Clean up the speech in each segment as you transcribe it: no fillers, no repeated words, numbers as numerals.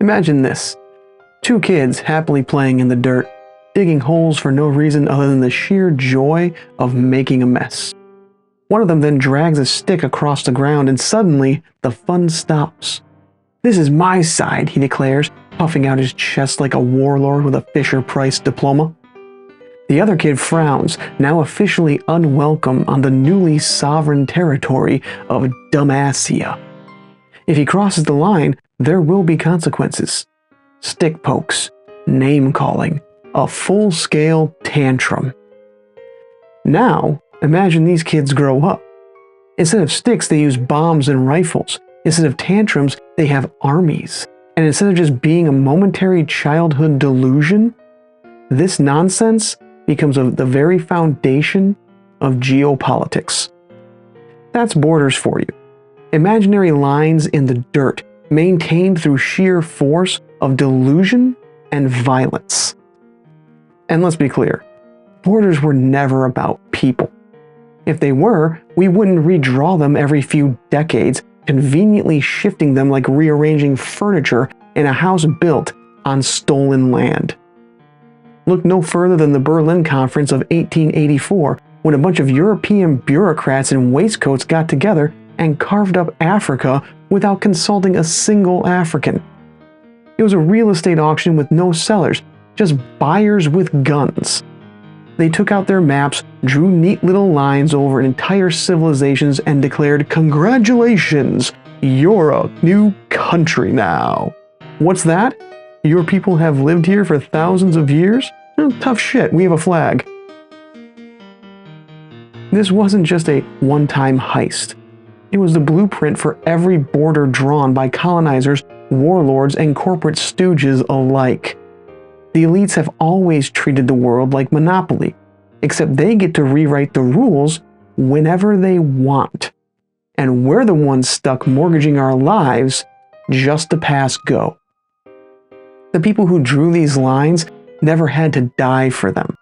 Imagine this. Two kids happily playing in the dirt, digging holes for no reason other than the sheer joy of making a mess. One of them then drags a stick across the ground and suddenly the fun stops. "This is my side," he declares, puffing out his chest like a warlord with a Fisher-Price diploma. The other kid frowns, now officially unwelcome on the newly sovereign territory of Dummassia. If he crosses the line, there will be consequences. Stick pokes, name-calling, a full-scale tantrum. Now, imagine these kids grow up. Instead of sticks, they use bombs and rifles. Instead of tantrums, they have armies. And instead of just being a momentary childhood delusion, this nonsense becomes the very foundation of geopolitics. That's borders for you. Imaginary lines in the dirt, maintained through sheer force of delusion and violence. And let's be clear, borders were never about people. If they were, we wouldn't redraw them every few decades, conveniently shifting them like rearranging furniture in a house built on stolen land. Look no further than the Berlin Conference of 1884, when a bunch of European bureaucrats in waistcoats got together and carved up Africa without consulting a single African. It was a real estate auction with no sellers, just buyers with guns. They took out their maps, drew neat little lines over entire civilizations, and declared, "Congratulations, you're a new country now." What's that? Your people have lived here for thousands of years? Well, tough shit, we have a flag. This wasn't just a one-time heist. It was the blueprint for every border drawn by colonizers, warlords, and corporate stooges alike. The elites have always treated the world like Monopoly, except they get to rewrite the rules whenever they want. And we're the ones stuck mortgaging our lives just to pass go. The people who drew these lines never had to die for them.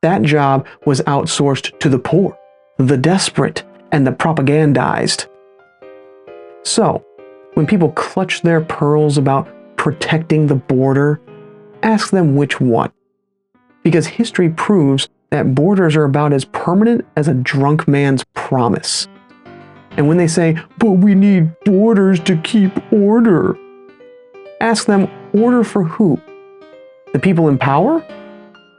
That job was outsourced to the poor, the desperate, and the propagandized. So, when people clutch their pearls about protecting the border, ask them which one. Because history proves that borders are about as permanent as a drunk man's promise. And when they say, "But we need borders to keep order," ask them, order for who? The people in power?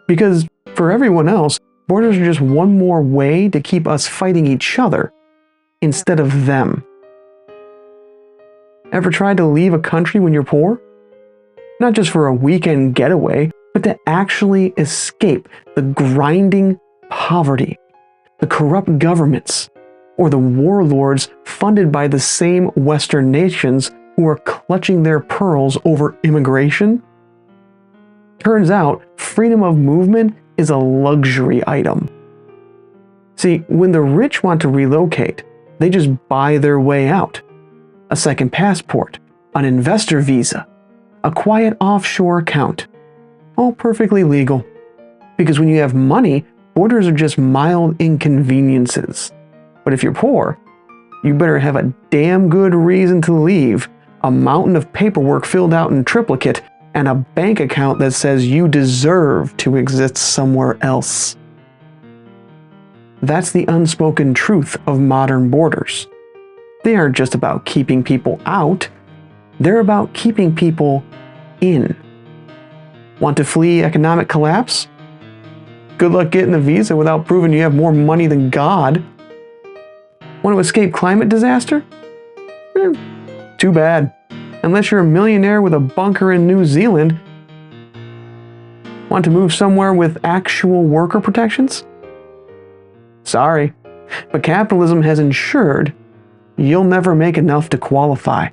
Because for everyone else, borders are just one more way to keep us fighting each other instead of them. Ever tried to leave a country when you're poor? Not just for a weekend getaway, but to actually escape the grinding poverty, the corrupt governments, or the warlords funded by the same Western nations who are clutching their pearls over immigration? Turns out, freedom of movement is a luxury item. See, when the rich want to relocate, they just buy their way out. A second passport, an investor visa, a quiet offshore account. All perfectly legal. Because when you have money, borders are just mild inconveniences. But if you're poor, you better have a damn good reason to leave, a mountain of paperwork filled out in triplicate, and a bank account that says you deserve to exist somewhere else. That's the unspoken truth of modern borders. They aren't just about keeping people out, they're about keeping people in. Want to flee economic collapse? Good luck getting a visa without proving you have more money than God. Want to escape climate disaster? Too bad. Unless you're a millionaire with a bunker in New Zealand. Want to move somewhere with actual worker protections? Sorry, but capitalism has ensured you'll never make enough to qualify.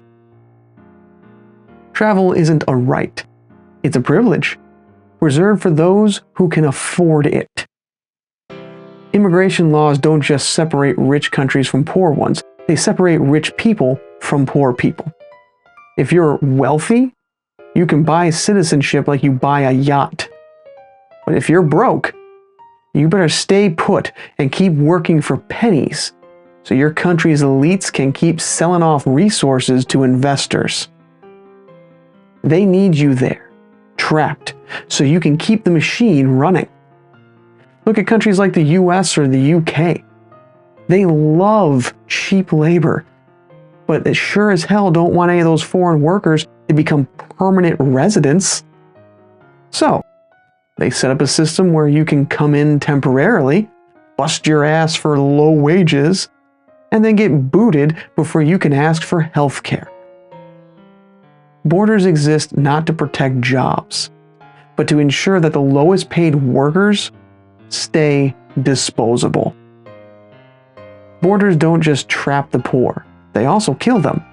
Travel isn't a right. It's a privilege, reserved for those who can afford it. Immigration laws don't just separate rich countries from poor ones, they separate rich people from poor people. If you're wealthy, you can buy citizenship like you buy a yacht. But if you're broke, you better stay put and keep working for pennies so your country's elites can keep selling off resources to investors. They need you there, trapped, so you can keep the machine running. Look at countries like the US or the UK. They love cheap labor, but they sure as hell don't want any of those foreign workers to become permanent residents. So, they set up a system where you can come in temporarily, bust your ass for low wages, and then get booted before you can ask for health care. Borders exist not to protect jobs, but to ensure that the lowest paid workers stay disposable. Borders don't just trap the poor, they also kill them.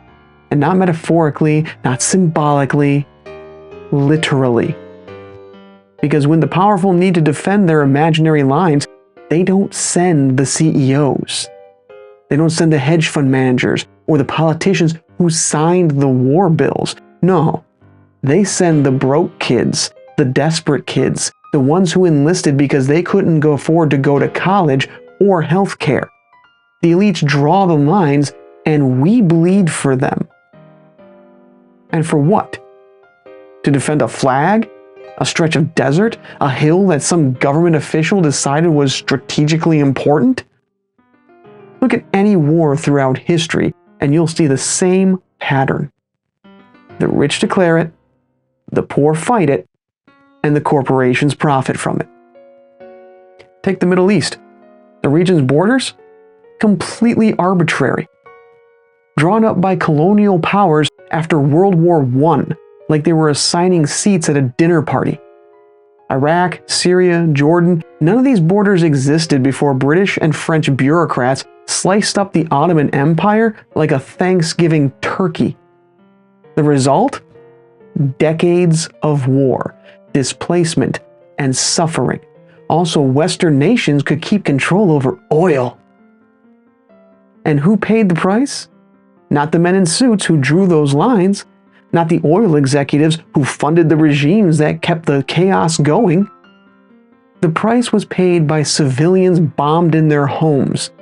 And not metaphorically, not symbolically, literally. Because when the powerful need to defend their imaginary lines, they don't send the CEOs. They don't send the hedge fund managers or the politicians who signed the war bills. No, they send the broke kids, the desperate kids, the ones who enlisted because they couldn't afford to go to college or health care. The elites draw the lines, and we bleed for them. And for what? To defend a flag? A stretch of desert? A hill that some government official decided was strategically important? Look at any war throughout history, and you'll see the same pattern. The rich declare it, the poor fight it, and the corporations profit from it. Take the Middle East. The region's borders? Completely arbitrary. Drawn up by colonial powers after World War I, like they were assigning seats at a dinner party. Iraq, Syria, Jordan, none of these borders existed before British and French bureaucrats sliced up the Ottoman Empire like a Thanksgiving turkey. The result? Decades of war, displacement, and suffering. Also, Western nations could keep control over oil. And who paid the price? Not the men in suits who drew those lines, not the oil executives who funded the regimes that kept the chaos going. The price was paid by civilians bombed in their homes,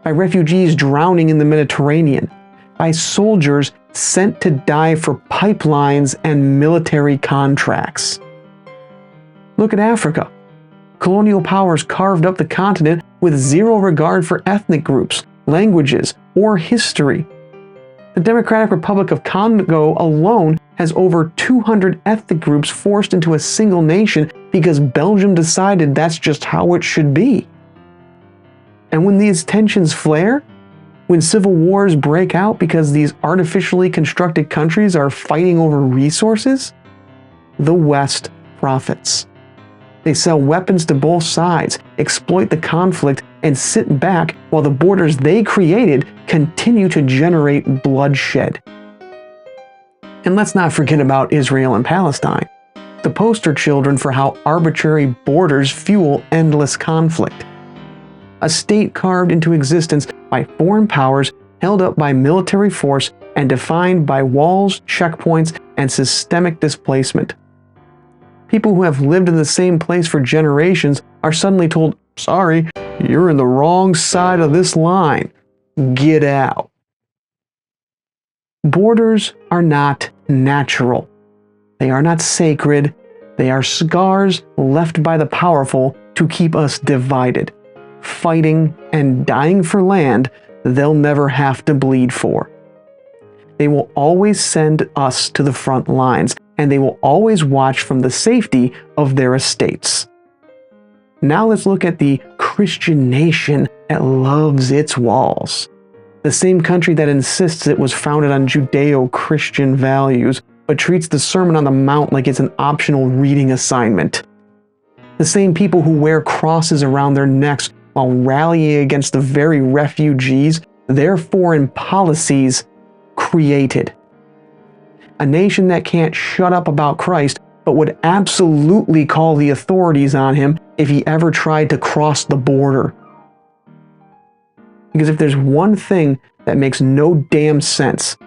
by refugees drowning in the Mediterranean, by soldiers sent to die for pipelines and military contracts. Look at Africa. Colonial powers carved up the continent with zero regard for ethnic groups, languages, or history. The Democratic Republic of Congo alone has over 200 ethnic groups forced into a single nation because Belgium decided that's just how it should be. And when these tensions flare, when civil wars break out because these artificially constructed countries are fighting over resources, the West profits. They sell weapons to both sides, exploit the conflict, and sit back while the borders they created continue to generate bloodshed. And let's not forget about Israel and Palestine, the poster children for how arbitrary borders fuel endless conflict. A state carved into existence by foreign powers, held up by military force, and defined by walls, checkpoints, and systemic displacement. People who have lived in the same place for generations are suddenly told, "Sorry, you're in the wrong side of this line. Get out." Borders are not natural. They are not sacred. They are scars left by the powerful to keep us divided, fighting and dying for land they'll never have to bleed for. They will always send us to the front lines, and they will always watch from the safety of their estates. Now let's look at the Christian nation that loves its walls. The same country that insists it was founded on Judeo-Christian values, but treats the Sermon on the Mount like it's an optional reading assignment. The same people who wear crosses around their necks while rallying against the very refugees their foreign policies created. A nation that can't shut up about Christ, but would absolutely call the authorities on him if he ever tried to cross the border. Because if there's one thing that makes no damn sense,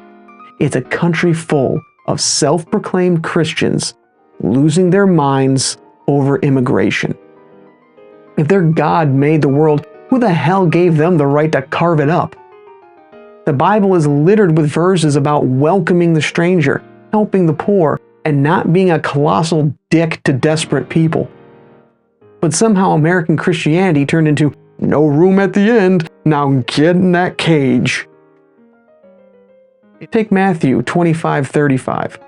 it's a country full of self-proclaimed Christians losing their minds over immigration. If their God made the world, who the hell gave them the right to carve it up? The Bible is littered with verses about welcoming the stranger, helping the poor, and not being a colossal dick to desperate people. But somehow American Christianity turned into no room at the end, now get in that cage. Take Matthew 25:35.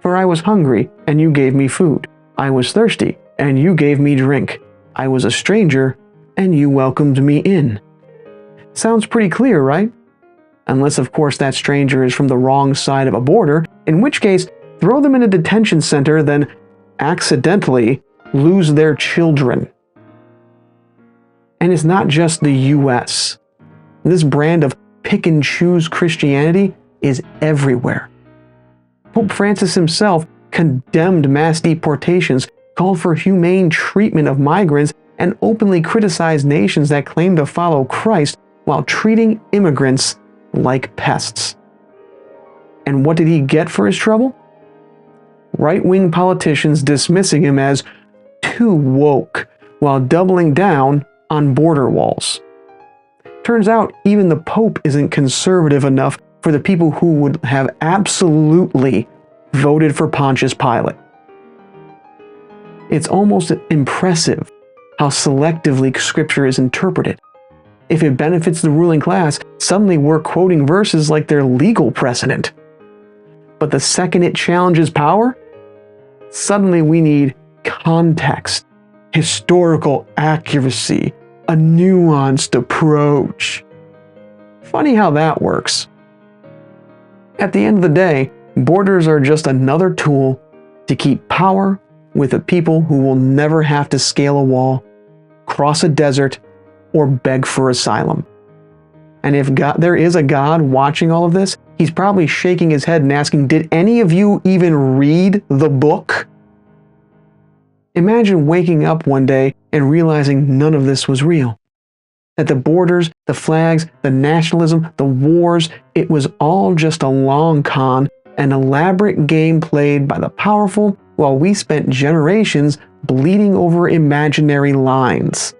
For I was hungry, and you gave me food. I was thirsty, and you gave me drink. I was a stranger, and you welcomed me in. Sounds pretty clear, right? Unless, of course, that stranger is from the wrong side of a border, in which case, throw them in a detention center, then accidentally lose their children. And it's not just the US. This brand of pick-and-choose Christianity is everywhere. Pope Francis himself condemned mass deportations, called for humane treatment of migrants, and openly criticized nations that claim to follow Christ while treating immigrants like pests. And what did he get for his trouble? Right-wing politicians dismissing him as too woke while doubling down on border walls. Turns out even the Pope isn't conservative enough for the people who would have absolutely voted for Pontius Pilate. It's almost impressive how selectively Scripture is interpreted. If it benefits the ruling class, suddenly we're quoting verses like they're legal precedent. But the second it challenges power, suddenly we need context, historical accuracy, a nuanced approach. Funny how that works. At the end of the day, borders are just another tool to keep power with the people who will never have to scale a wall, cross a desert, or beg for asylum. And if there is a God watching all of this, he's probably shaking his head and asking, did any of you even read the book? Imagine waking up one day and realizing none of this was real. That the borders, the flags, the nationalism, the wars, it was all just a long con, an elaborate game played by the powerful while we spent generations bleeding over imaginary lines.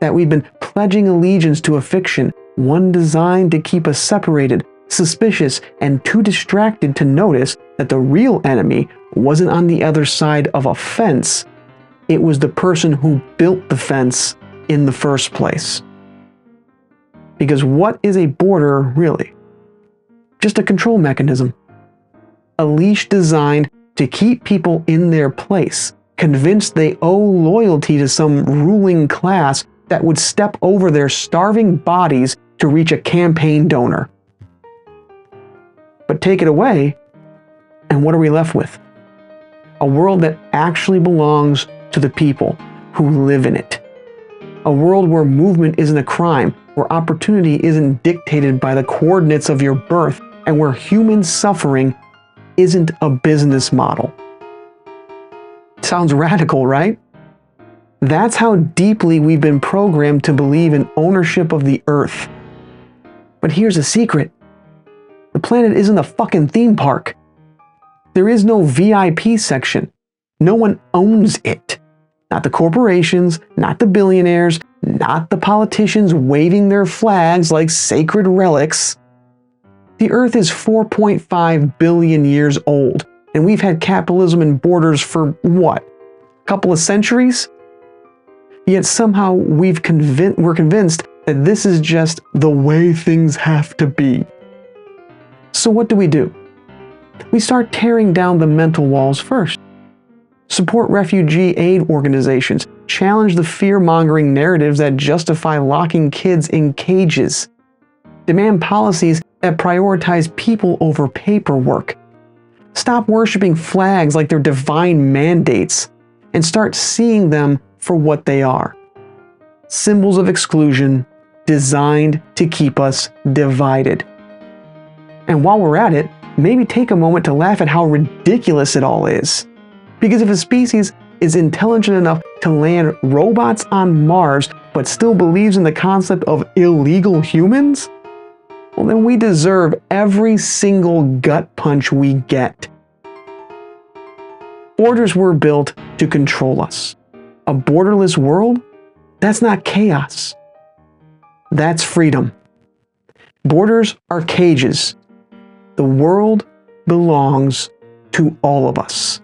That we've been pledging allegiance to a fiction, one designed to keep us separated, suspicious, and too distracted to notice that the real enemy wasn't on the other side of a fence. It was the person who built the fence in the first place. Because what is a border really? Just a control mechanism. A leash designed to keep people in their place, convinced they owe loyalty to some ruling class that would step over their starving bodies to reach a campaign donor. But take it away, and what are we left with? A world that actually belongs to the people who live in it. A world where movement isn't a crime, where opportunity isn't dictated by the coordinates of your birth, and where human suffering isn't a business model. Sounds radical, right? That's how deeply we've been programmed to believe in ownership of the earth. But here's a secret. The planet isn't a fucking theme park. There is no VIP section. No one owns it. Not the corporations, not the billionaires, not the politicians waving their flags like sacred relics. The Earth is 4.5 billion years old, and we've had capitalism and borders for what? A couple of centuries? Yet somehow we're convinced that this is just the way things have to be. So what do? We start tearing down the mental walls first. Support refugee aid organizations. Challenge the fear-mongering narratives that justify locking kids in cages. Demand policies that prioritize people over paperwork. Stop worshiping flags like they're divine mandates and start seeing them for what they are. Symbols of exclusion designed to keep us divided. And while we're at it, maybe take a moment to laugh at how ridiculous it all is. Because if a species is intelligent enough to land robots on Mars but still believes in the concept of illegal humans, well, then we deserve every single gut punch we get. Borders were built to control us. A borderless world? That's not chaos. That's freedom. Borders are cages. The world belongs to all of us.